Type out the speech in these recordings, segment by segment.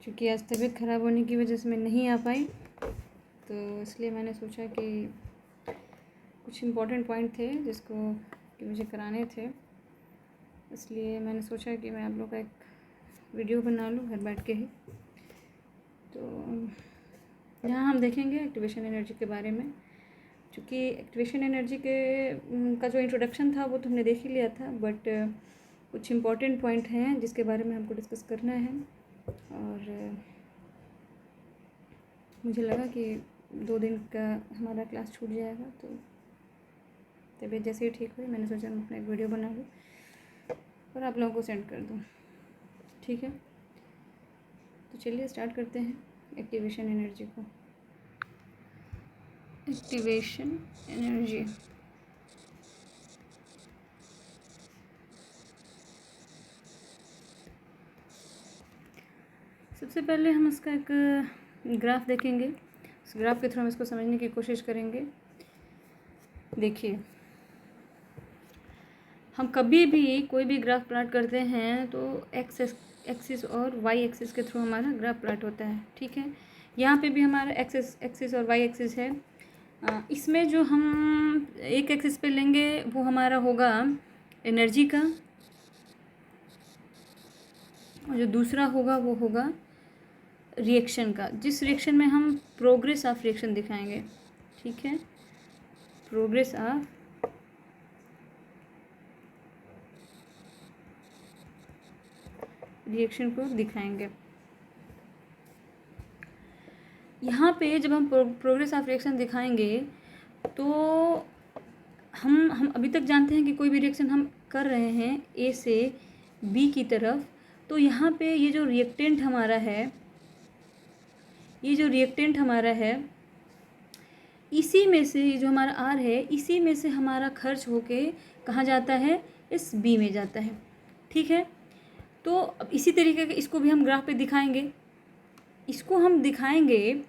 क्योंकि आज तबीयत ख़राब होने की वजह से मैं नहीं आ पाई, तो इसलिए मैंने सोचा कि कुछ इम्पोर्टेंट पॉइंट थे जिसको कि मुझे कराने थे, इसलिए मैंने सोचा कि मैं आप लोग का एक वीडियो बना लूँ घर बैठ के ही। तो यहाँ हम देखेंगे एक्टिवेशन एनर्जी के बारे में। चूँकि एक्टिवेशन एनर्जी का जो इंट्रोडक्शन था वो तो हमने देख ही लिया था, बट कुछ इम्पॉर्टेंट पॉइंट हैं जिसके बारे में हमको डिस्कस करना है। और मुझे लगा कि 2 दिन का हमारा क्लास छूट जाएगा, तो तबीयत जैसे ही ठीक हुई मैंने सोचा मैं अपना एक वीडियो बना लूँ और आप लोगों को सेंड कर दूँ। ठीक है, तो चलिए स्टार्ट करते हैं एक्टिवेशन एनर्जी को। एक्टिवेशन एनर्जी सबसे पहले हम इसका एक ग्राफ देखेंगे। इस ग्राफ के थ्रू हम इसको समझने की कोशिश करेंगे। देखिए, हम कभी भी कोई भी ग्राफ प्लॉट करते हैं तो एक्स एक्सिस और वाई एक्सिस के थ्रू हमारा ग्राफ प्लॉट होता है। ठीक है, यहाँ पे भी हमारा एक्सिस और वाई एक्सिस है। इसमें जो हम एक एक्सिस पे लेंगे वो हमारा होगा एनर्जी का, और जो दूसरा होगा वो होगा रिएक्शन का, जिस रिएक्शन में हम प्रोग्रेस ऑफ रिएक्शन दिखाएंगे। ठीक है, प्रोग्रेस ऑफ रिएक्शन को दिखाएंगे। यहाँ पे जब हम प्रोग्रेस ऑफ रिएक्शन दिखाएंगे तो हम अभी तक जानते हैं कि कोई भी रिएक्शन हम कर रहे हैं ए से बी की तरफ, तो यहाँ पे ये जो रिएक्टेंट हमारा है, इसी में से ये जो हमारा आर है, इसी में से हमारा खर्च होके कहाँ जाता है, इस बी में जाता है। ठीक है, तो अब इसी तरीके के इसको भी हम ग्राफ पे दिखाएंगे। इसको हम दिखाएंगे,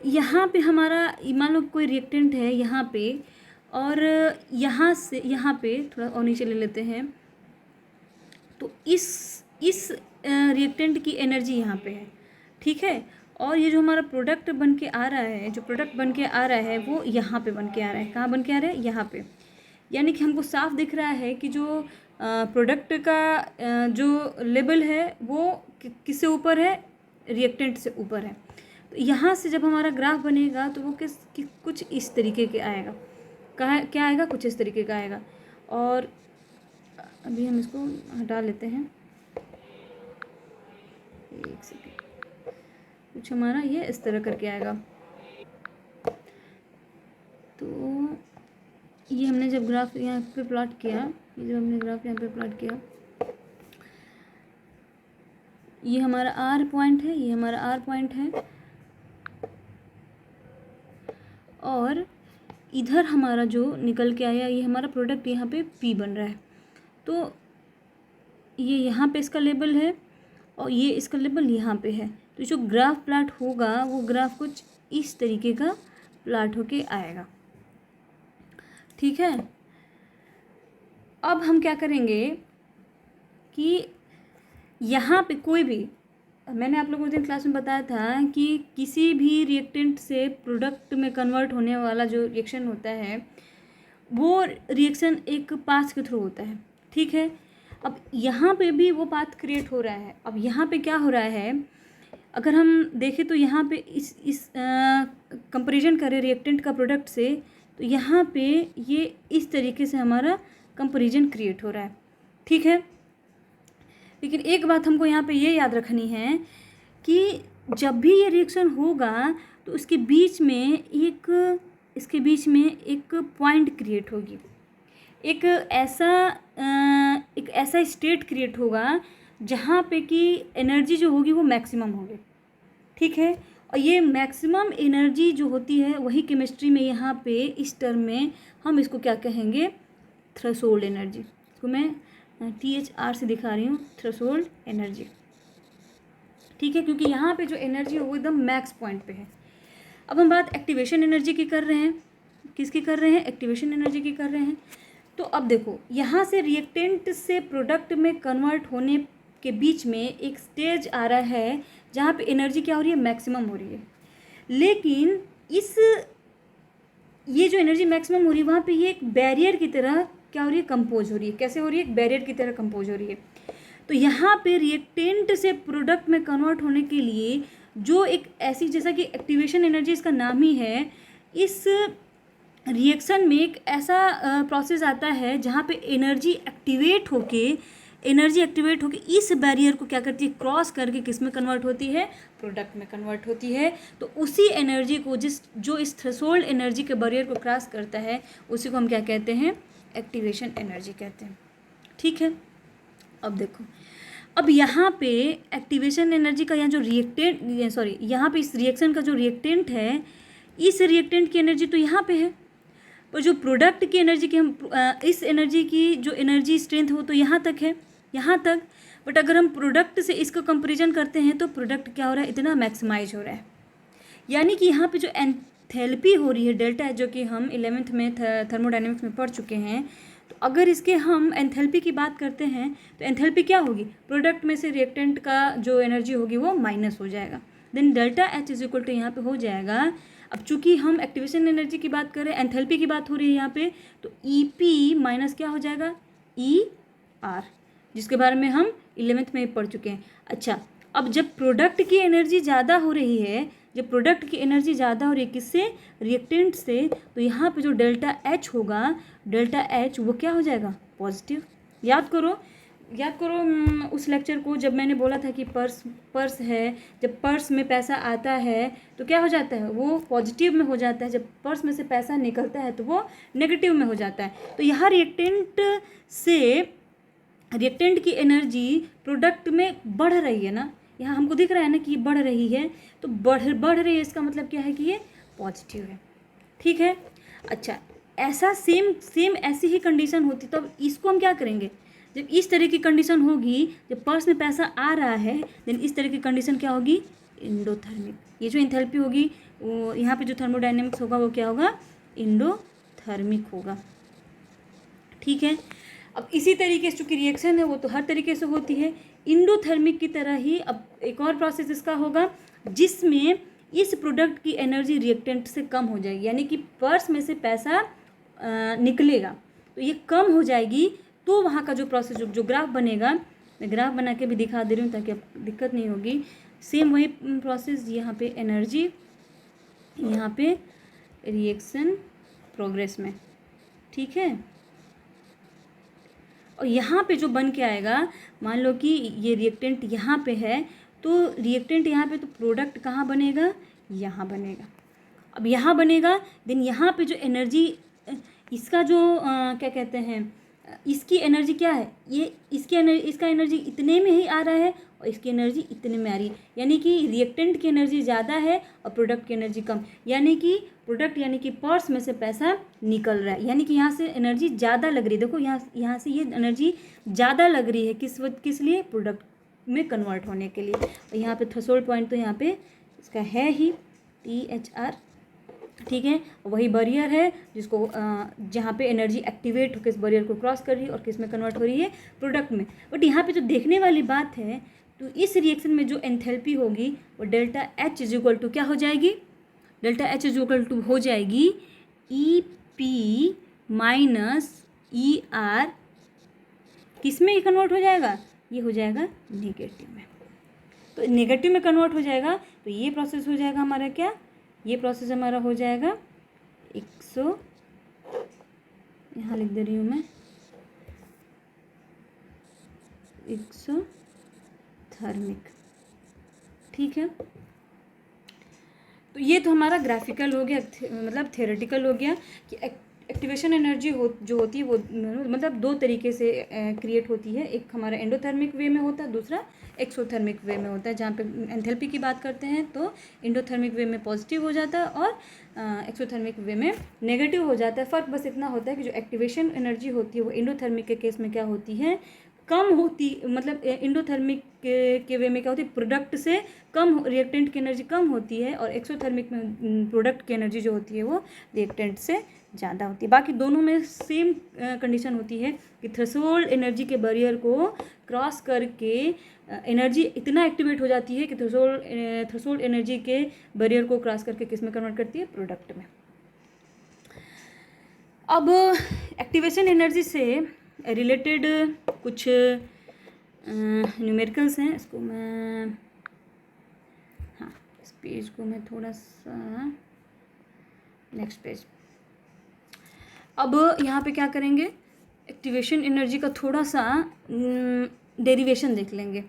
यहाँ पे हमारा मान लो कोई रिएक्टेंट है यहाँ पे, और यहाँ से यहाँ पे थोड़ा और नीचे ले लेते हैं, तो इस रिएक्टेंट की एनर्जी यहाँ पे है। ठीक है, और ये जो हमारा प्रोडक्ट बन के आ रहा है, वो यहाँ पे बन के आ रहा है। कहाँ बन के आ रहा है, यहाँ पे। यानी कि हमको साफ दिख रहा है कि जो प्रोडक्ट का जो लेवल है वो किससे ऊपर है, रिएक्टेंट से ऊपर है। तो यहाँ से जब हमारा ग्राफ बनेगा तो वो कुछ इस तरीके के आएगा। क्या आएगा, कुछ इस तरीके का आएगा। और अभी हम इसको हटा लेते हैं, एक सेकेंड। कुछ हमारा ये इस तरह करके आएगा। तो ये हमने जब ग्राफ यहाँ पे प्लॉट किया, ये हमारा आर पॉइंट है, और इधर हमारा जो निकल के आया ये हमारा प्रोडक्ट यहाँ पे पी बन रहा है। तो ये यहाँ पे इसका लेबल है और ये इसका लेबल यहाँ पे है। तो जो ग्राफ प्लॉट होगा वो ग्राफ कुछ इस तरीके का प्लॉट होके आएगा। ठीक है, अब हम क्या करेंगे कि यहाँ पे कोई भी, मैंने आप लोगों को दिन क्लास में बताया था कि किसी भी रिएक्टेंट से प्रोडक्ट में कन्वर्ट होने वाला जो रिएक्शन होता है वो रिएक्शन एक पाथ के थ्रू होता है। ठीक है, अब यहाँ पे भी वो पाथ क्रिएट हो रहा है। अब यहाँ पे क्या हो रहा है, अगर हम देखें तो यहाँ पे इस कंपैरिजन करें रिएक्टेंट का प्रोडक्ट से, तो यहाँ पे ये इस तरीके से हमारा कंपैरिजन क्रिएट हो रहा है। ठीक है, लेकिन एक बात हमको यहाँ पे ये याद रखनी है कि जब भी ये रिएक्शन होगा तो इसके बीच में एक पॉइंट क्रिएट होगी, एक ऐसा स्टेट क्रिएट होगा जहाँ पे कि एनर्जी जो होगी वो मैक्सिमम होगी। ठीक है, और ये मैक्सिमम एनर्जी जो होती है वही केमिस्ट्री में यहाँ पे इस टर्म में हम इसको क्या कहेंगे, थ्रेशोल्ड एनर्जी। इसको मैं THR से दिखा रही हूँ, थ्रेशोल्ड एनर्जी। ठीक है, क्योंकि यहाँ पे जो एनर्जी है वो एकदम मैक्स पॉइंट पे है। अब हम बात एक्टिवेशन एनर्जी की कर रहे हैं। किसकी कर रहे हैं, एक्टिवेशन एनर्जी की कर रहे हैं। तो अब देखो, यहाँ से रिएक्टेंट से प्रोडक्ट में कन्वर्ट होने के बीच में एक स्टेज आ रहा है जहाँ पे एनर्जी क्या हो रही है, मैक्सिमम हो रही है। लेकिन ये जो एनर्जी मैक्सिमम हो रही है वहाँ पे ये एक बैरियर की तरह क्या हो रही है, कंपोज हो रही है। कैसे हो रही है, एक बैरियर की तरह कंपोज हो रही है। तो यहाँ पे रिएक्टेंट से प्रोडक्ट में कन्वर्ट होने के लिए जो एक ऐसी, जैसा कि एक्टिवेशन एनर्जी इसका नाम ही है, इस रिएक्शन में एक ऐसा प्रोसेस आता है जहाँ पे एनर्जी एक्टिवेट होके इस बैरियर को क्या करती है, क्रॉस करके किस में कन्वर्ट होती है, प्रोडक्ट में कन्वर्ट होती है। तो उसी एनर्जी को जो इस थ्रेशोल्ड एनर्जी के बैरियर को क्रॉस करता है उसी को हम क्या कहते हैं, एक्टिवेशन एनर्जी कहते हैं। ठीक है, अब देखो, अब यहाँ पे एक्टिवेशन एनर्जी का यहाँ जो यहाँ पे इस रिएक्शन का जो रिएक्टेंट है, इस रिएक्टेंट की एनर्जी तो यहाँ पे है, पर जो प्रोडक्ट की एनर्जी की इस एनर्जी की जो एनर्जी स्ट्रेंथ हो तो यहाँ तक है, यहाँ तक। बट अगर हम प्रोडक्ट से इसका कंपेरिजन करते हैं तो प्रोडक्ट क्या हो रहा है, इतना मैक्सिमाइज हो रहा है। यानी कि यहाँ पे जो एंथैल्पी हो रही है डेल्टा एच, जो कि हम 11th में थर्मोडायनेमिक्स में पढ़ चुके हैं, तो अगर इसके हम एंथैल्पी की बात करते हैं तो एंथैल्पी क्या होगी, प्रोडक्ट में से रिएक्टेंट का जो एनर्जी होगी वो माइनस हो जाएगा। Then delta H is equal to यहाँ पे हो जाएगा, अब चूंकि हम एक्टिवेशन एनर्जी की बात कर रहे हैं, एंथैल्पी की बात हो रही है यहाँ पे, तो ई पी माइनस क्या हो जाएगा, ई आर, जिसके बारे में हम 11th में पढ़ चुके हैं। अच्छा, अब जब प्रोडक्ट की एनर्जी ज़्यादा हो रही है, किससे, रिएक्टेंट से, तो यहाँ पे जो डेल्टा एच होगा, डेल्टा एच वो क्या हो जाएगा, पॉजिटिव। याद करो उस लेक्चर को, जब मैंने बोला था कि पर्स है, जब पर्स में पैसा आता है तो क्या हो जाता है, वो पॉजिटिव में हो जाता है, जब पर्स में से पैसा निकलता है तो वो नेगेटिव में हो जाता है। तो यहाँ रिएक्टेंट की एनर्जी प्रोडक्ट में बढ़ रही है ना, यहाँ हमको दिख रहा है ना कि ये बढ़ रही है, तो बढ़ रही है, इसका मतलब क्या है कि ये पॉजिटिव है। ठीक है, अच्छा, ऐसा सेम ऐसी ही कंडीशन होती तो अब इसको हम क्या करेंगे, जब इस तरह की कंडीशन होगी, जब पर्स में पैसा आ रहा है, देन इस तरह की कंडीशन क्या होगी, एंडोथर्मिक। ये जो एंथैल्पी होगी वो यहाँ पे जो थर्मोडायनेमिक्स होगा वो क्या होगा, एंडोथर्मिक होगा। ठीक है, अब इसी तरीके से चूँकि रिएक्शन है वो तो हर तरीके से होती है, एंडोथर्मिक की तरह ही अब एक और प्रोसेस इसका होगा जिसमें इस प्रोडक्ट की एनर्जी रिएक्टेंट से कम हो जाएगी, यानी कि पर्स में से पैसा निकलेगा तो ये कम हो जाएगी। तो वहाँ का जो प्रोसेस जो ग्राफ बनेगा, मैं ग्राफ बना के भी दिखा दे रही हूँ ताकि आपको दिक्कत नहीं होगी। सेम वही प्रोसेस, यहाँ पे एनर्जी, यहाँ पे रिएक्शन प्रोग्रेस में। ठीक है, और यहाँ पे जो बन के आएगा, मान लो कि ये रिएक्टेंट यहाँ पे है, तो रिएक्टेंट यहाँ पे, तो प्रोडक्ट कहाँ बनेगा, यहाँ बनेगा। अब यहाँ बनेगा, देन यहाँ पे जो एनर्जी, इसका जो क्या कहते हैं, इसकी एनर्जी क्या है, ये इसका एनर्जी इतने में ही आ रहा है और इसकी एनर्जी इतने में आ रही है, यानी कि रिएक्टेंट की एनर्जी ज़्यादा है और प्रोडक्ट की एनर्जी कम, यानी कि पर्स में से पैसा निकल रहा है, यानी कि यहाँ से एनर्जी ज़्यादा लग रही है। देखो यहाँ से ये एनर्जी ज़्यादा लग रही है, किस लिए, प्रोडक्ट में कन्वर्ट होने के लिए। और यहाँ पे थ्रेशोल्ड पॉइंट तो यहाँ पे इसका है ही THR। ठीक है, वही बैरियर है जिसको जहाँ पे एनर्जी एक्टिवेट होकर इस बैरियर को क्रॉस कर रही है और किस में कन्वर्ट हो रही है, प्रोडक्ट में। बट यहाँ पे जो देखने वाली बात है, तो इस रिएक्शन में जो एंथैल्पी होगी वो delta H is equal to क्या हो जाएगी, delta H is equal to हो जाएगी EP माइनस ER। किस में कन्वर्ट हो जाएगा, ये हो जाएगा नेगेटिव में। तो नेगेटिव में कन्वर्ट हो जाएगा, तो ये प्रोसेस हो जाएगा हमारा क्या, ये प्रोसेस हमारा हो जाएगा 100, यहाँ लिख दे रही हूँ मैं, 100 ठीक है, तो ये तो हमारा ग्राफिकल हो गया, मतलब थ्योरेटिकल हो गया कि एक्टिवेशन एनर्जी जो होती है वो मतलब दो तरीके से क्रिएट होती है। एक हमारा एंडोथर्मिक वे में होता है, दूसरा एक्सोथर्मिक वे में होता है। जहाँ पे एंथैल्पी की बात करते हैं तो एंडोथर्मिक वे में पॉजिटिव हो जाता है और एक्सोथर्मिक वे में नेगेटिव हो जाता है। फ़र्क बस इतना होता है कि जो एक्टिवेशन एनर्जी होती है वो एंडोथर्मिक के केस में क्या होती है, कम होती, मतलब एंडोथर्मिक के वे में क्या होती है, प्रोडक्ट से कम, रिएक्टेंट की एनर्जी कम होती है, और एक्सोथर्मिक में प्रोडक्ट की एनर्जी जो होती है वो रिएक्टेंट से ज़्यादा होती है। बाकी दोनों में सेम कंडीशन होती है कि थ्रेशोल्ड एनर्जी के बैरियर को क्रॉस करके एनर्जी इतना एक्टिवेट हो जाती है कि थ्रेशोल्ड एनर्जी के बैरियर को क्रॉस करके किस में कन्वर्ट करती है, प्रोडक्ट में। अब एक्टिवेशन एनर्जी से रिलेटेड कुछ न्यूमेरिकल्स हैं। इसको मैं, हाँ, इस पेज को मैं थोड़ा सा, नेक्स्ट पेज। अब यहाँ पे क्या करेंगे, एक्टिवेशन एनर्जी का थोड़ा सा डेरिवेशन देख लेंगे,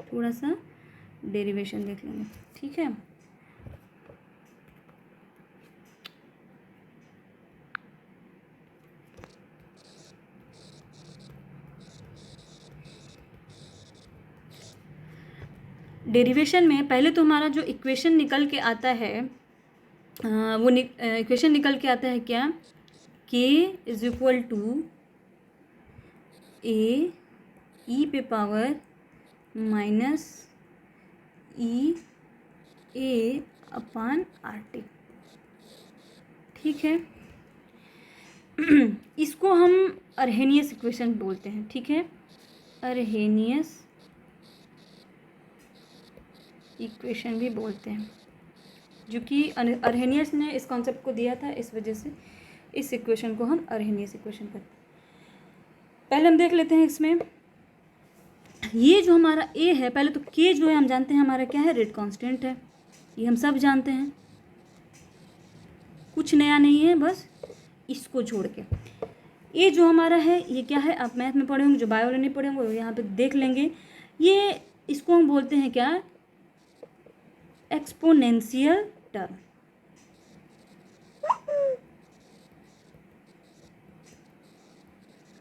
थोड़ा सा डेरिवेशन देख लेंगे, ठीक है। डेरिवेशन में पहले तो हमारा जो इक्वेशन निकल के आता है, वो इक्वेशन निकल के आता है क्या, k इज इक्वल टू ए ई पे पावर माइनस ई ए अपान आर टी, ठीक है। इसको हम अर्हेनियस इक्वेशन बोलते हैं, ठीक है, अर्हेनियस इक्वेशन भी बोलते हैं, जो कि अर्हेनियस ने इस कॉन्सेप्ट को दिया था, इस वजह से इस इक्वेशन को हम अर्हेनियस इक्वेशन कहते हैं। पहले हम देख लेते हैं इसमें, ये जो हमारा ए है, पहले तो के जो है हम जानते हैं हमारा क्या है, रेट कांस्टेंट है, ये हम सब जानते हैं, कुछ नया नहीं है, बस इसको छोड़ के। ये जो हमारा है ये क्या है, आप मैथ में पढ़े होंगे, जो बायो वाले नहीं पढ़े होंगे वो यहाँ पे देख लेंगे। ये इसको हम बोलते हैं क्या, एक्सपोनेंशियल टर्म,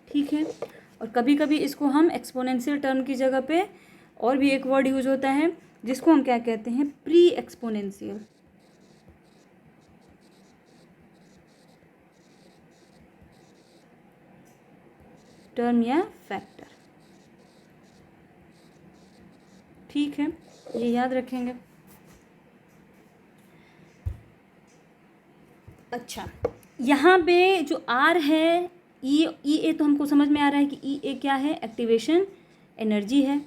ठीक है। और कभी कभी इसको हम एक्सपोनेंशियल टर्म की जगह पे और भी एक वर्ड यूज होता है जिसको हम क्या कहते हैं, प्री एक्सपोनेंशियल टर्म या फैक्टर, ठीक है, ये याद रखेंगे। अच्छा, यहाँ पे जो आर है, ई ए तो हमको समझ में आ रहा है कि ई ए क्या है, एक्टिवेशन एनर्जी है,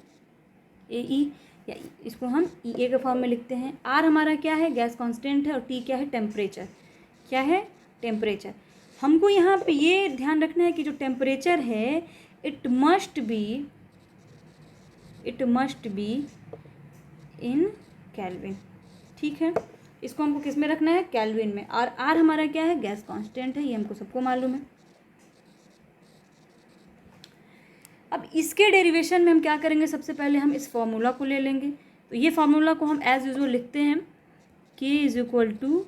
ए ई, या इसको हम ई ए के फॉर्म में लिखते हैं। आर हमारा क्या है, गैस कांस्टेंट है, और टी क्या है, टेम्परेचर, क्या है, टेम्परेचर। हमको यहाँ पे ये ध्यान रखना है कि जो टेम्परेचर है it must be in kelvin, ठीक है। इसको हमको किस में रखना है, केल्विन में। और आर हमारा क्या है, गैस कांस्टेंट है, ये हमको सबको मालूम है। अब इसके डेरिवेशन में हम क्या करेंगे, सबसे पहले हम इस फॉर्मूला को ले लेंगे। तो ये फार्मूला को हम एज यूजुअल लिखते हैं, k इज इक्वल टू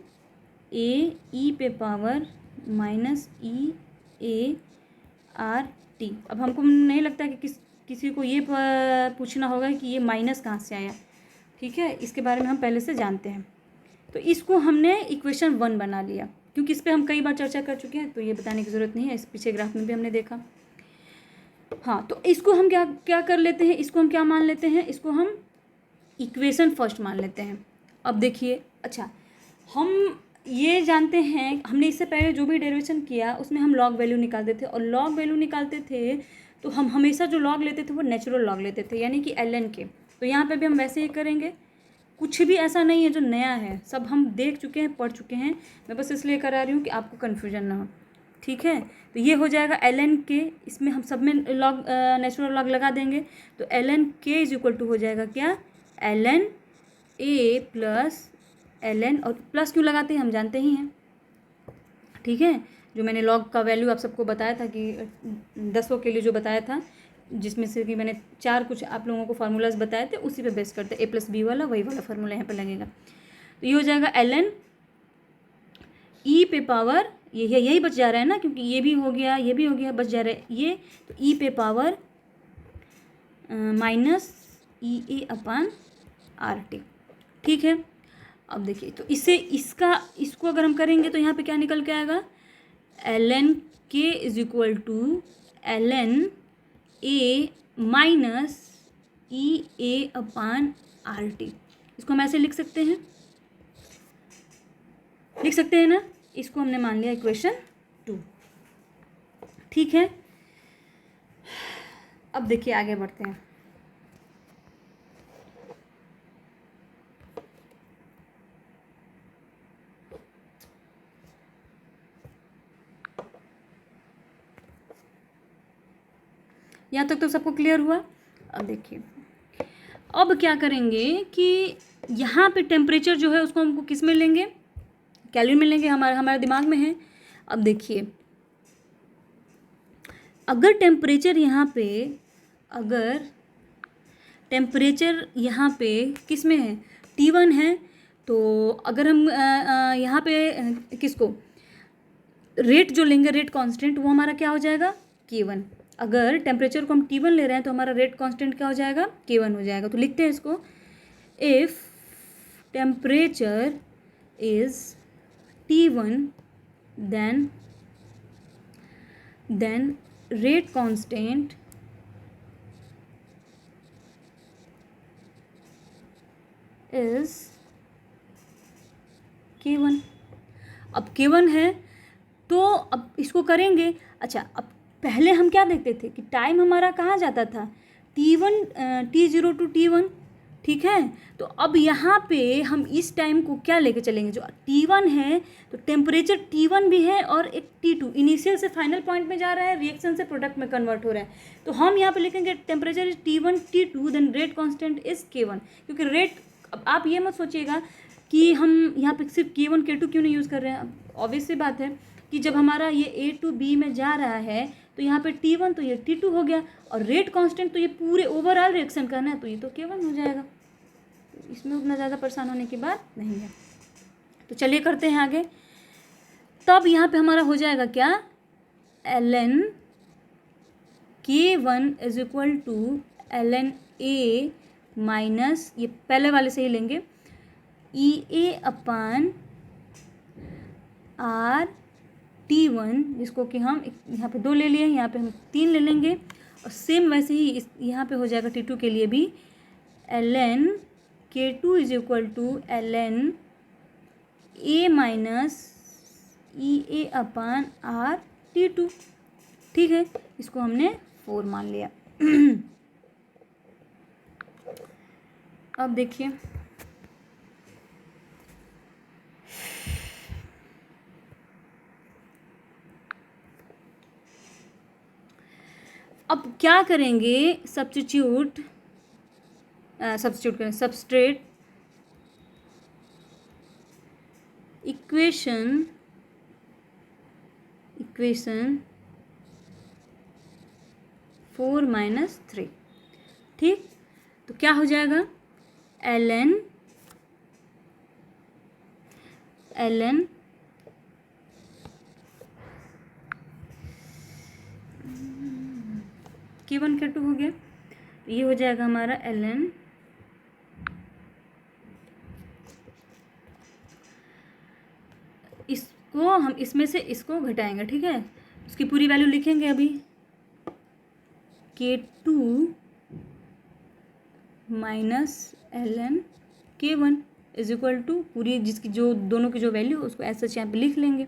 ए ई पे power minus E A R T. अब हमको नहीं लगता कि किसी को ये पूछना होगा कि ये माइनस कहाँ से आया, ठीक है, इसके बारे में हम पहले से जानते हैं। तो इसको हमने इक्वेशन 1 बना लिया, क्योंकि इस पर हम कई बार चर्चा कर चुके हैं, तो ये बताने की ज़रूरत नहीं है, इस पीछे ग्राफ में भी हमने देखा। हाँ, तो इसको हम क्या कर लेते हैं, इसको हम क्या मान लेते हैं, इसको हम इक्वेशन फर्स्ट मान लेते हैं। अब देखिए, अच्छा, हम ये जानते हैं, हमने इससे पहले जो भी डेरिवेशन किया उसमें हम लॉग वैल्यू निकालते थे, और लॉग वैल्यू निकालते थे तो हम हमेशा जो लॉग लेते थे वो नेचुरल लॉग लेते थे, यानी कि ln के। तो यहाँ पे भी हम वैसे ही करेंगे, कुछ भी ऐसा नहीं है जो नया है, सब हम देख चुके हैं, पढ़ चुके हैं, मैं बस इसलिए करा रही हूँ कि आपको कन्फ्यूजन ना हो, ठीक है। तो ये हो जाएगा ln के, इसमें हम सब में लॉग नेचुरल लॉग लगा देंगे, तो ln के इज इक्वल टू हो जाएगा क्या, ln a प्लस ln, और प्लस क्यों लगाते हैं हम जानते ही हैं, ठीक है। जो मैंने लॉग का वैल्यू आप सबको बताया था कि 10 के लिए जो बताया था, जिसमें से कि मैंने 4 कुछ आप लोगों को फार्मूलाज बताए थे, उसी पे बेस करते a प्लस बी वाला, वही वाला फार्मूला यहाँ पे लगेगा। तो ये हो जाएगा ln ई पे पावर, यही बच जा रहा है ना, क्योंकि ये भी हो गया, ये भी हो गया, बच जा रहा है ये, तो ई पे पावर माइनस ई ए अपान आर टी, ठीक है। अब देखिए, तो इसको अगर हम करेंगे तो यहाँ पे क्या निकल के आएगा, ln K is equal to ln A minus EA upon RT। इसको हम ऐसे लिख सकते हैं ना। इसको हमने मान लिया इक्वेशन 2। ठीक है, अब देखिए आगे बढ़ते हैं। यहाँ तक तो सबको क्लियर हुआ। अब देखिए, अब क्या करेंगे कि यहाँ पे टेम्परेचर जो है उसको हमको किस में लेंगे, कैलोरी में लेंगे, हमारे दिमाग में है। अब देखिए, अगर टेम्परेचर यहाँ पे किस में है, T1 है, तो अगर हम यहाँ पे किसको रेट जो लेंगे, रेट कांस्टेंट, वो हमारा क्या हो जाएगा, K1। अगर टेम्परेचर को हम T1 ले रहे हैं तो हमारा रेट कांस्टेंट क्या हो जाएगा, K1 हो जाएगा। तो लिखते हैं इसको, if temperature is T1 then rate constant is K1। अब K1 है तो अब इसको करेंगे। अच्छा, अब पहले हम क्या देखते थे कि टाइम हमारा कहाँ जाता था, T0 टू T1। ठीक है, तो अब यहाँ पे हम इस टाइम को क्या लेके चलेंगे, जो T1 है तो टेम्परेचर T1 भी है और एक T2 इनिशियल से फाइनल पॉइंट में जा रहा है, रिएक्शन से प्रोडक्ट में कन्वर्ट हो रहा है। तो हम यहाँ पे लिखेंगे temperature is T1 T2 then rate constant is K1। क्योंकि रेट, अब आप ये मत सोचिएगा कि हम यहाँ पे सिर्फ K1 K2 क्यों नहीं यूज़ कर रहे हैं। ऑब्वियस सी बात है कि जब हमारा ये A टू B में जा रहा है तो यहाँ पे T1 तो ये T2 हो गया, और रेट कांस्टेंट तो ये पूरे ओवरऑल रिएक्शन करना है तो ये तो K1 हो जाएगा। इसमें उतना ज़्यादा परेशान होने की बात नहीं है। तो चलिए करते हैं आगे। तब यहाँ पे हमारा हो जाएगा क्या, ln K1 is equal to ln A minus, ये पहले वाले से ही लेंगे, EA अपान RT1, जिसको कि हम यहाँ पे 2 ले लिए, यहाँ पे हम 3 ले लेंगे। और सेम वैसे ही इस यहाँ पे हो जाएगा T2 के लिए भी, ln K2 is equal to ln A minus EA upon RT2। ठीक है, इसको हमने 4 मान लिया। अब देखिए, अब क्या करेंगे, सब्स्टिट्यूट करें, सबस्ट्रेट इक्वेशन 4 माइनस 3। ठीक, तो क्या हो जाएगा, ln K1 K2 हो गया, तो ये हो जाएगा हमारा ln इसको हम इसमें से इसको घटाएंगे। ठीक है, उसकी पूरी वैल्यू लिखेंगे अभी, K2 minus ln K1 is equal to पूरी, जिसकी जो दोनों की जो वैल्यू उसको ऐसा यहाँ पे लिख लेंगे,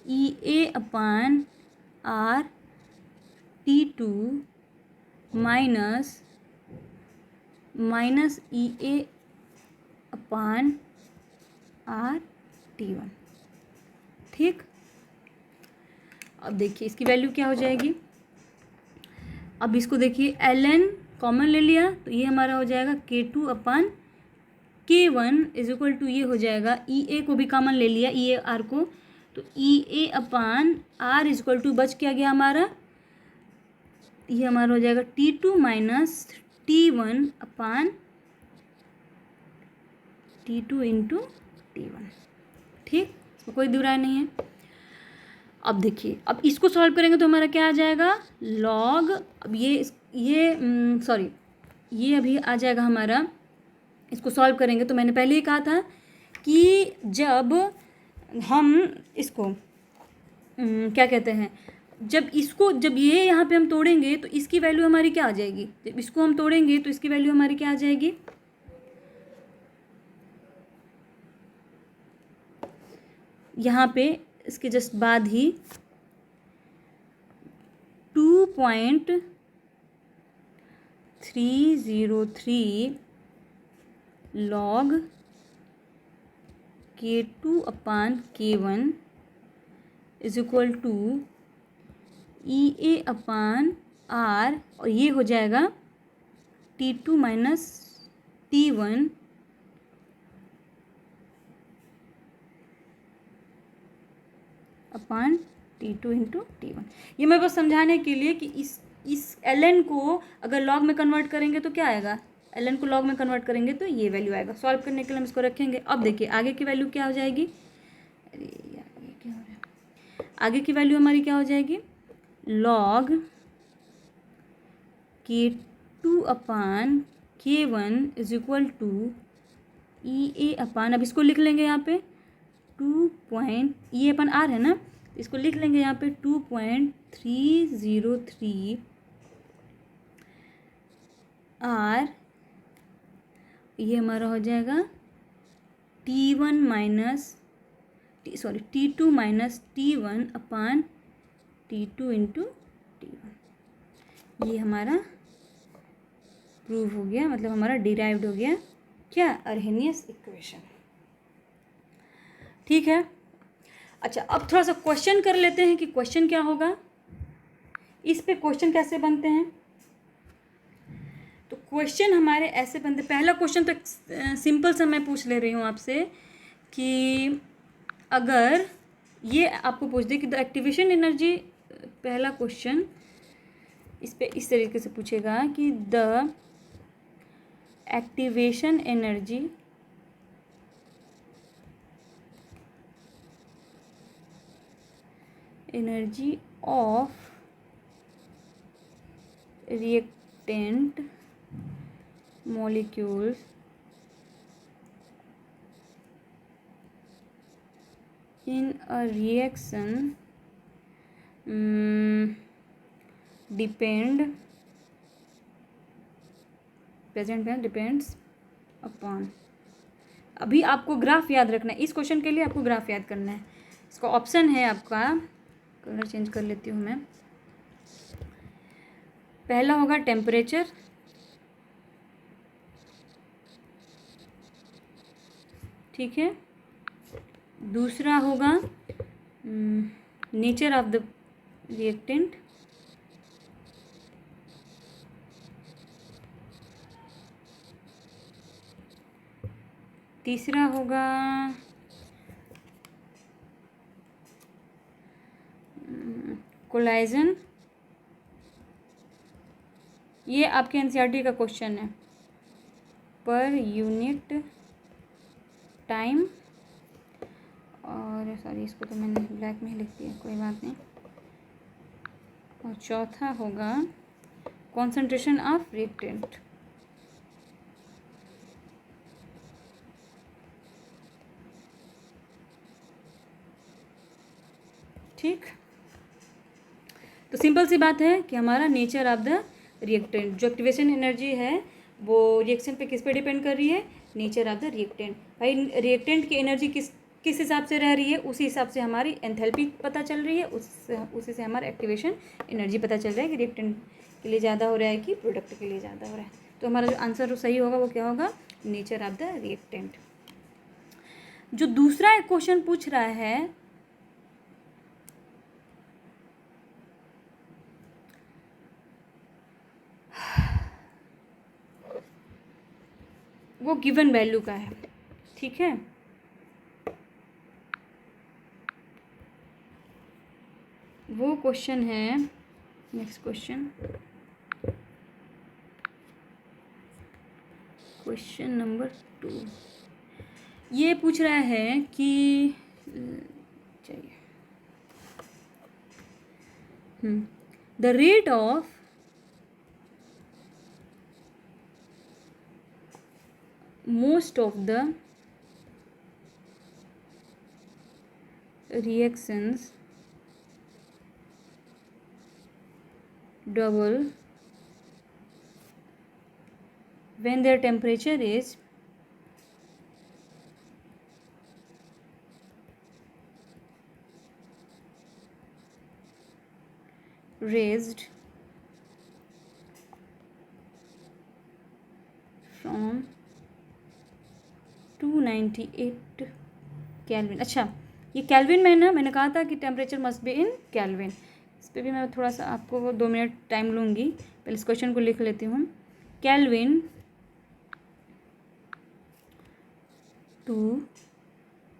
EA upon RT2 minus EA अपान RT1। ठीक, अब देखिए इसकी वैल्यू क्या हो जाएगी। अब इसको देखिए, ln कॉमन ले लिया तो ये हमारा हो जाएगा K2 upon K1 is equal to, ये हो जाएगा EA को भी कॉमन ले लिया, EA R को, तो EA upon R is equal to बच क्या गया हमारा, ये हमारा हो जाएगा T2 माइनस T1 अपान T2 इंटू T1। ठीक, इसको कोई दुराय नहीं है। अब देखिए, अब इसको सॉल्व करेंगे तो हमारा क्या आ जाएगा, लॉग, अब ये अभी आ जाएगा हमारा, इसको सॉल्व करेंगे तो मैंने पहले ही कहा था कि जब हम इसको क्या कहते हैं, जब ये यहाँ पे हम तोड़ेंगे तो इसकी वैल्यू हमारी क्या आ जाएगी, जब इसको हम तोड़ेंगे तो इसकी वैल्यू हमारी क्या आ जाएगी, यहाँ पे इसके जस्ट बाद ही 2.303 log K2/K1 is equal to EA/R, और ये हो जाएगा T2 minus T1 upon T2 into T1। ये मैं बस समझाने के लिए कि इस ln को अगर लॉग में कन्वर्ट करेंगे तो क्या आएगा, ln को लॉग में कन्वर्ट करेंगे तो ये वैल्यू आएगा। सॉल्व करने के लिए हम इसको रखेंगे। अब देखिए आगे की वैल्यू क्या हो जाएगी, अरे यार ये क्या हो रहा है, आगे की वैल्यू हमारी क्या हो जाएगी, log K2/K1 is equal to EA/, अब इसको लिख लेंगे यहाँ पे EA/R है ना, इसको लिख लेंगे यहाँ पे 2.303 R, ये हमारा हो जाएगा T2 minus T1 upon T2 into T1। ये हमारा प्रूव हो गया, मतलब हमारा डिराइव्ड हो गया क्या, अर्हेनियस इक्वेशन। ठीक है। अच्छा, अब थोड़ा सा क्वेश्चन कर लेते हैं कि क्वेश्चन क्या होगा, इस पे क्वेश्चन कैसे बनते हैं। तो क्वेश्चन हमारे ऐसे बनते, पहला क्वेश्चन तो सिंपल सा मैं पूछ ले रही हूँ आपसे कि अगर ये आपको पूछ दे कि द एक्टिवेशन एनर्जी, पहला क्वेश्चन इस पे इस तरीके से पूछेगा कि the activation energy of reactant molecules in a reaction depends upon। अभी आपको ग्राफ याद रखना है, इस क्वेश्चन के लिए आपको ग्राफ याद करना है। इसका ऑप्शन है आपका, कलर चेंज कर लेती हूँ मैं, पहला होगा टेम्परेचर, ठीक है, दूसरा होगा नेचर ऑफ द रिएक्टेंट, तीसरा होगा कोलाइजन। ये आपके एनसीईआरटी का क्वेश्चन है, पर यूनिट टाइम, और सॉरी इसको तो मैंने ब्लैक में ही लिख दिया, कोई बात नहीं। और चौथा होगा कॉन्सेंट्रेशन ऑफ रिएक्टेंट। ठीक, तो सिंपल सी बात है कि हमारा नेचर ऑफ द रिएक्टेंट, जो एक्टिवेशन एनर्जी है वो रिएक्शन पे किस पे डिपेंड कर रही है, नेचर ऑफ द रिएक्टेंट। भाई रिएक्टेंट की एनर्जी किस हिसाब से रह रही है, उसी हिसाब से हमारी एंथैल्पी पता चल रही है, उसी से हमारा एक्टिवेशन एनर्जी पता चल रहा है कि रिएक्टेंट के लिए ज़्यादा हो रहा है कि प्रोडक्ट के लिए ज़्यादा हो रहा है। तो हमारा जो आंसर सही होगा वो क्या होगा, नेचर ऑफ द रिएक्टेंट। जो दूसरा एक क्वेश्चन पूछ रहा है, वो गिवन वैल्यू का है, ठीक है। वो क्वेश्चन है, नेक्स्ट क्वेश्चन नंबर 2। ये पूछ रहा है कि चाहिए the rate of most of the reactions double when their temperature is raised from 298 kelvin. अच्छा, ये केल्विन में ना मैंने कहा था कि temperature must be in kelvin. इस पर भी मैं थोड़ा सा आपको 2 मिनट टाइम लूँगी। पहले इस क्वेश्चन को लिख लेती हूँ। केल्विन टू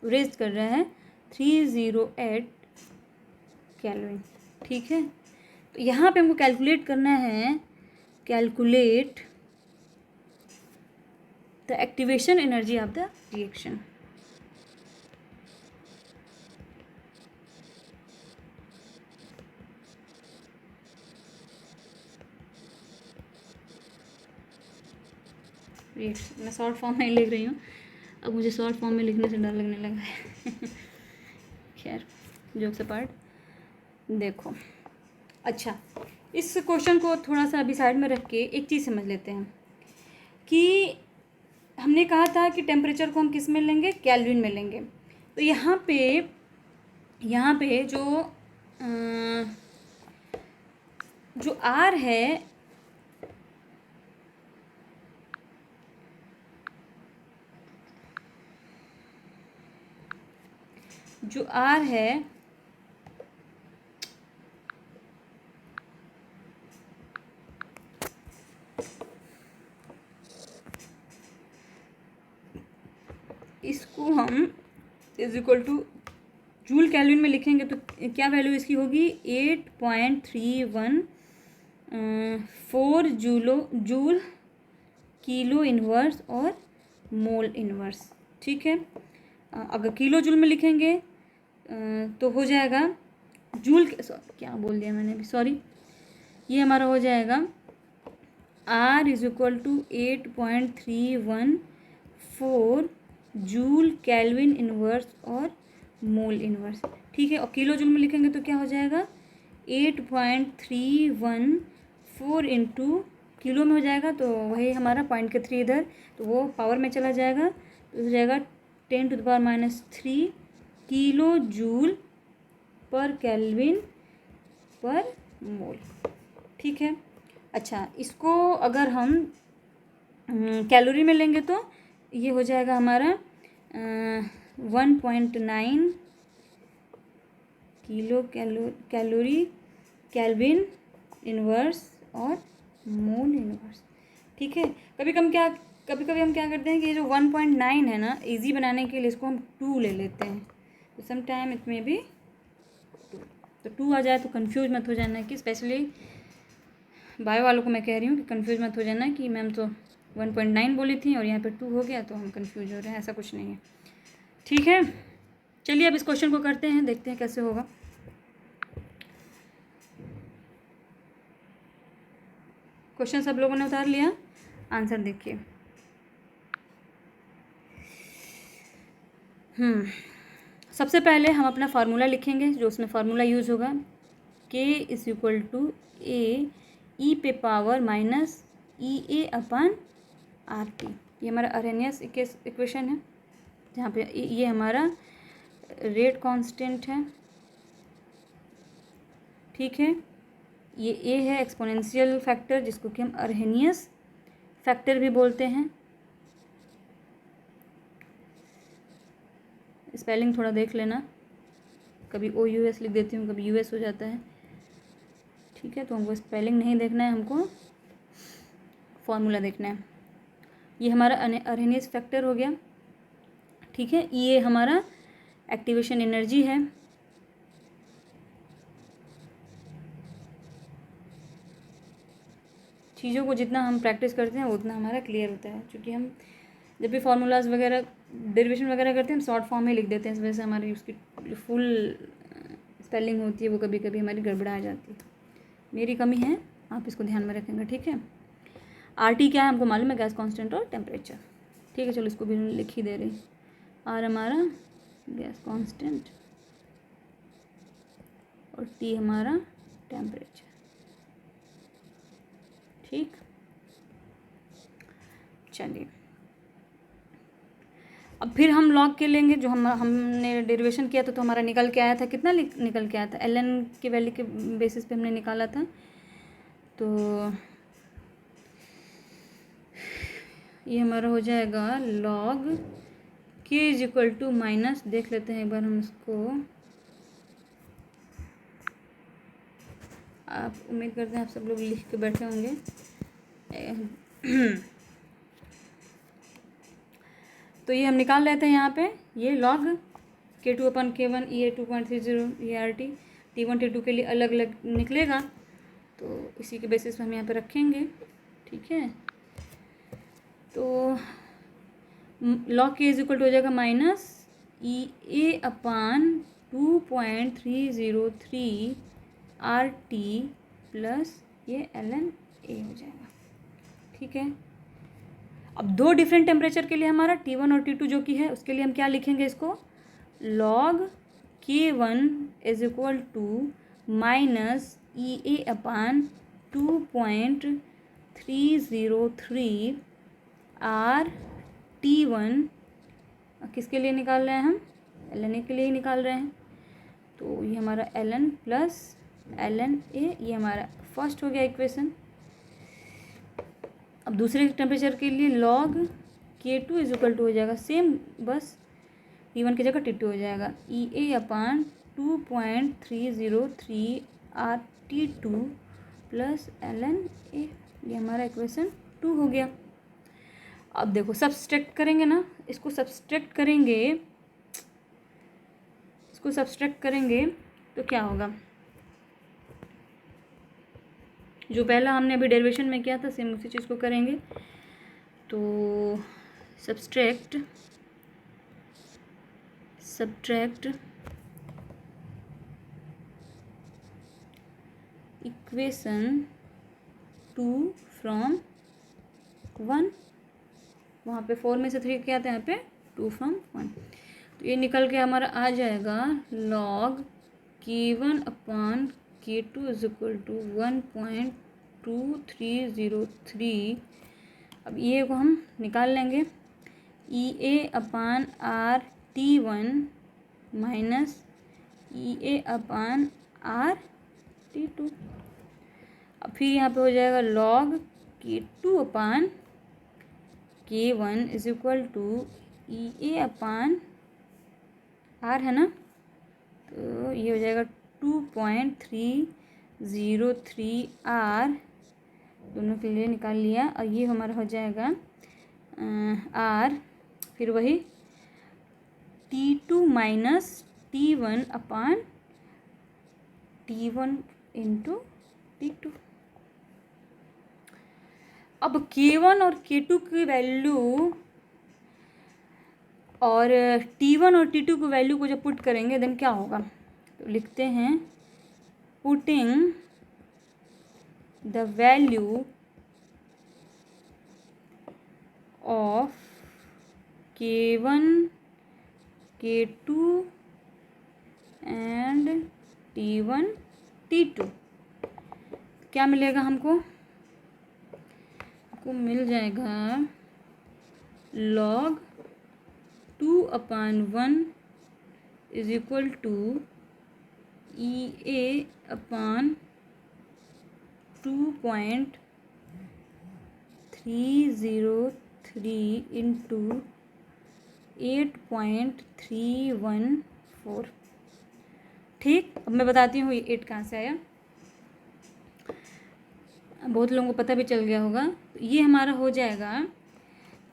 रेज कर रहा है 308 केल्विन। ठीक है, तो यहाँ पे हमको कैलकुलेट करना है, calculate the activation energy of the reaction. मैं शॉर्ट फॉर्म में लिख रही हूँ, अब मुझे शॉर्ट फॉर्म में लिखने से डर लगने लगा है। खैर, जोक से पार्ट। देखो, अच्छा, इस क्वेश्चन को थोड़ा सा अभी साइड में रख के एक चीज़ समझ लेते हैं कि हमने कहा था कि टेम्परेचर को हम किस में लेंगे, केल्विन में लेंगे। तो यहाँ पे जो आर है, जो आर है इसको हम is equal two joule kelvin में लिखेंगे तो क्या वैल्यू इसकी होगी, 8.31 जूल किलो इन्वर्स और मोल इन्वर्स। ठीक है, अगर किलो जूल में लिखेंगे तो हो जाएगा जूल, क्या बोल दिया मैंने अभी, सॉरी, ये हमारा हो जाएगा R is equal to 8.314 joule kelvin inverse और मोल इन्वर्स। ठीक है, और किलो जूल में लिखेंगे तो क्या हो जाएगा, 8.314 इंटू किलो में हो जाएगा, तो वही हमारा 0.3 इधर, तो वो पावर में चला जाएगा, तो हो जाएगा 10⁻³ किलो जूल पर केल्विन पर मोल। ठीक है, अच्छा, इसको अगर हम कैलोरी में लेंगे तो ये हो जाएगा हमारा 1.9 किलो कैलोरी केल्विन इन्वर्स और मोल इन्वर्स। ठीक है, कभी कभी हम क्या करते हैं कि ये जो 1.9 है ना, इजी बनाने के लिए इसको हम 2 ले लेते हैं, तो सम टाइम इट में भी 2, तो 2 आ जाए तो कंफ्यूज मत हो जाना, कि स्पेशली बायो वालों को मैं कह रही हूँ कि कंफ्यूज मत हो जाना कि मैम तो 1.9 बोली थी और यहाँ पे 2 हो गया तो हम कंफ्यूज हो रहे हैं, ऐसा कुछ नहीं है। ठीक है, चलिए अब इस क्वेश्चन को करते हैं, देखते हैं कैसे होगा। क्वेश्चन सब लोगों ने उतार लिया, आंसर देखिए। सबसे पहले हम अपना फार्मूला लिखेंगे, जो उसमें फार्मूला यूज़ होगा, K is equal to A E पे पावर माइनस EA/RT। ये हमारा अरेनियस इक्वेशन है, जहाँ पे ये हमारा रेट कांस्टेंट है। ठीक है, ये A है एक्सपोनेंशियल फैक्टर, जिसको कि हम अरहेनियस फैक्टर भी बोलते हैं। स्पेलिंग थोड़ा देख लेना, कभी OUS लिख देती हूँ, कभी US हो जाता है। ठीक है, तो हमको स्पेलिंग नहीं देखना है, हमको फॉर्मूला देखना है। ये हमारा अरहेनियस फैक्टर हो गया। ठीक है, ये हमारा एक्टिवेशन एनर्जी है। चीज़ों को जितना हम प्रैक्टिस करते हैं उतना हमारा क्लियर होता है, क्योंकि हम जब भी फार्मूलाज वगैरह डेरिवेशन वगैरह करते हैं हम शॉर्ट फॉर्म में लिख देते हैं, इस वजह से हमारी उसकी फुल स्पेलिंग होती है वो कभी कभी हमारी गड़बड़ा जाती है। मेरी कमी है, आप इसको ध्यान में रखेंगे। ठीक है, RT क्या है हमको मालूम है, गैस कांस्टेंट और टेम्परेचर। ठीक है, चलो इसको भी लिख ही दे रही। R हमारा गैस कांस्टेंट और T हमारा टेम्परेचर। ठीक, चलिए अब फिर हम लॉग के लेंगे। जो हमने डेरिवेशन किया था तो हमारा निकल के आया था, कितना निकल के आया था, ln की वैल्यू के बेसिस पे हमने निकाला था। तो ये हमारा हो जाएगा log k is equal to minus, देख लेते हैं एक बार हम इसको, आप उम्मीद करते हैं आप सब लोग लिख के बैठे होंगे। तो ये हम निकाल लेते हैं यहाँ पे, ये log K2/K1 ये 2.30 ये RT T1 T2 के लिए अलग अलग निकलेगा, तो इसी के बेसिस पे हम यहाँ पे रखेंगे। ठीक है, तो log K is equal to हो जाएगा माइनस EA/2.303 RT प्लस ये ln A हो जाएगा। ठीक है, अब दो डिफरेंट टेम्परेचर के लिए हमारा T1 और T2 जो कि है उसके लिए हम क्या लिखेंगे इसको, log K1 is equal to minus EA/2.303 RT1, किसके लिए निकाल रहे हैं हम, ln A के लिए ही निकाल रहे हैं। तो ये हमारा ln प्लस ln A, ये हमारा फर्स्ट हो गया इक्वेशन। अब दूसरे टेम्परेचर के लिए log K2 is equal to हो जाएगा सेम, बस T1 की जगह T2 हो जाएगा EA/2.303 RT2 plus ln A, ये हमारा इक्वेशन 2 हो गया। अब देखो सब्सट्रैक्ट करेंगे ना, इसको सब्सट्रैक्ट करेंगे तो क्या होगा, जो पहला हमने अभी डेरिवेशन में किया था सेम उसी चीज़ को करेंगे। तो सब्सट्रैक्ट इक्वेशन 2 फ्रॉम 1, वहाँ पे 4 में से 3 क्या आता है, यहाँ पे 2 फ्रॉम 1, तो ये निकल के हमारा आ जाएगा log K1/K2 is equal to 1.2303। अब ये को हम निकाल लेंगे, EA/RT1 माइनस EA/RT2। अब फिर यहाँ पे हो जाएगा log K2/K1 is equal to EA/R है ना, तो ये हो जाएगा 2.303 R, दोनों के लिए निकाल लिया। और ये हमारा हो जाएगा R, फिर वही T2 minus T1 into T2। अब K1 और K2 की वैल्यू और T1 और T2 की वैल्यू को जब पुट करेंगे देन क्या होगा, तो लिखते हैं putting the value of K1 K2 and T1 T2 क्या मिलेगा हमको मिल जाएगा log 2/1 is equal to EA/2.303 into 8.314। ठीक, अब मैं बताती हूँ ये 8 कहाँ से आया, बहुत लोगों को पता भी चल गया होगा। ये हमारा हो जाएगा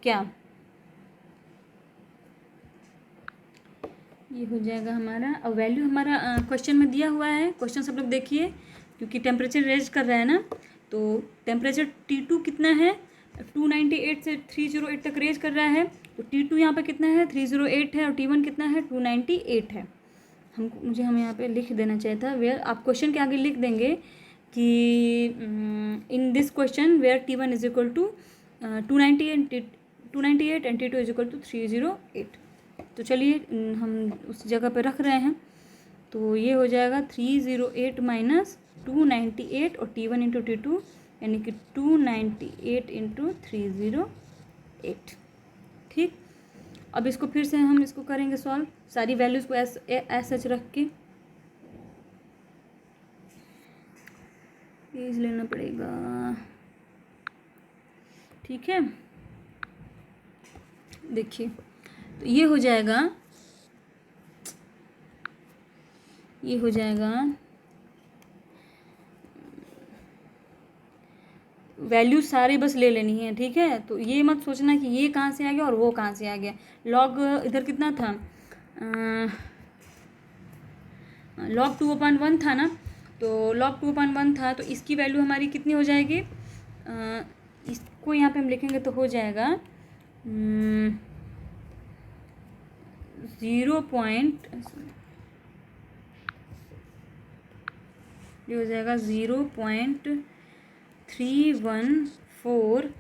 क्या, ये हो जाएगा हमारा, अब वैल्यू हमारा क्वेश्चन में दिया हुआ है, क्वेश्चन सब लोग देखिए, क्योंकि टेम्परेचर रेज कर रहा है ना, तो टेम्परेचर T2 कितना है, 298 से 308 तक रेज कर रहा है, तो T2 यहाँ पे कितना है 308 है, और T1 कितना है 298 है। हम यहाँ पे लिख देना चाहिए था, वेयर आप क्वेश्चन के आगे लिख देंगे कि in this question where T1 is equal to 298 and T2 is equal to 308। तो चलिए हम उस जगह पे रख रहे हैं, तो ये हो जाएगा 308 माइनस 298 और T1 इंटू T2 यानी कि 298 इंटू 308। ठीक, अब इसको फिर से हम इसको करेंगे सॉल्व, सारी वैल्यूज़ को ऐसा सच रख के पेज लेना पड़ेगा। ठीक है, देखिए तो ये हो जाएगा वैल्यू सारे बस ले लेनी है। ठीक है, तो ये मत सोचना कि ये कहाँ से आ गया और वो कहाँ से आ गया। लॉग इधर कितना था, लॉग 2/1 था ना, तो लॉग 2/1 था, तो इसकी वैल्यू हमारी कितनी हो जाएगी, इसको यहाँ पे हम लिखेंगे तो हो जाएगा 0.314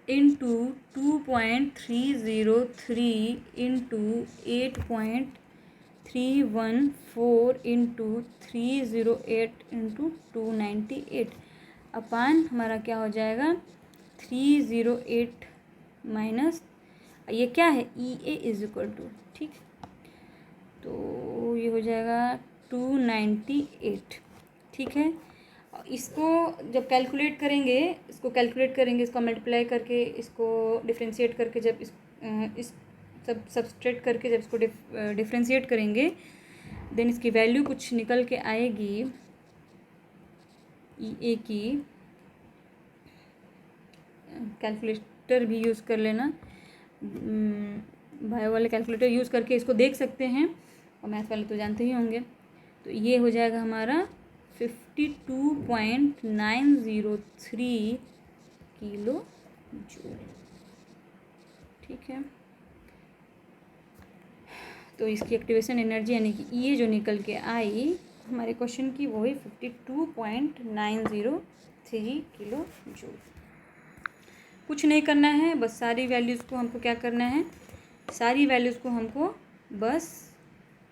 इंटू 2.303 इंटू 8.314 इंटू 308 इंटू 298 अपान हमारा क्या हो जाएगा 308 माइनस ये क्या है EA इज इक्वल टू, ठीक, तो ये हो जाएगा 298। ठीक है, इसको जब कैलकुलेट करेंगे, इसको मल्टीप्लाई करके, इसको डिफ्रेंशिएट करके, जब इस सब सब्सट्रैक्ट करके जब इसको डिफ्रेंशिएट करेंगे, देन इसकी वैल्यू कुछ निकल के आएगी EA की। कैलकुलेटर भी यूज़ कर लेना, बायो वाले कैलकुलेटर यूज़ करके इसको देख सकते हैं, और मैथ वाले तो जानते ही होंगे। तो ये हो जाएगा हमारा 52.903 किलो जूल। ठीक है, तो इसकी एक्टिवेशन एनर्जी यानी कि ये जो निकल के आई हमारे क्वेश्चन की, वो ही 52.903 किलो जूल। कुछ नहीं करना है, बस सारी वैल्यूज़ को हमको क्या करना है, सारी वैल्यूज़ को हमको बस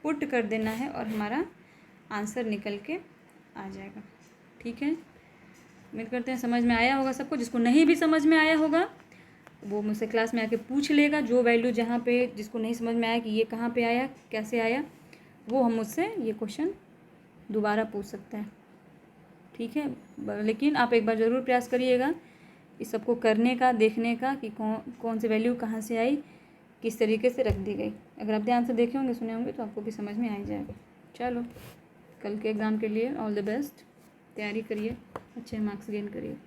पुट कर देना है और हमारा आंसर निकल के आ जाएगा। ठीक है, उम्मीद करते हैं समझ में आया होगा सबको। जिसको नहीं भी समझ में आया होगा वो मुझसे क्लास में आके पूछ लेगा, जो वैल्यू जहाँ पे जिसको नहीं समझ में आया कि ये कहाँ पे आया, कैसे आया, वो हम मुझसे ये क्वेश्चन दोबारा पूछ सकते हैं। ठीक है, लेकिन आप एक बार ज़रूर प्रयास करिएगा इस सबको करने का, देखने का कि कौन सी वैल्यू कहाँ से आई, किस तरीके से रख दी गई। अगर आप ध्यान से देखे होंगे, सुने होंगे, तो आपको भी समझ में आ ही जाएगा। चलो, कल के एग्ज़ाम के लिए ऑल द बेस्ट, तैयारी करिए, अच्छे मार्क्स गेन करिए।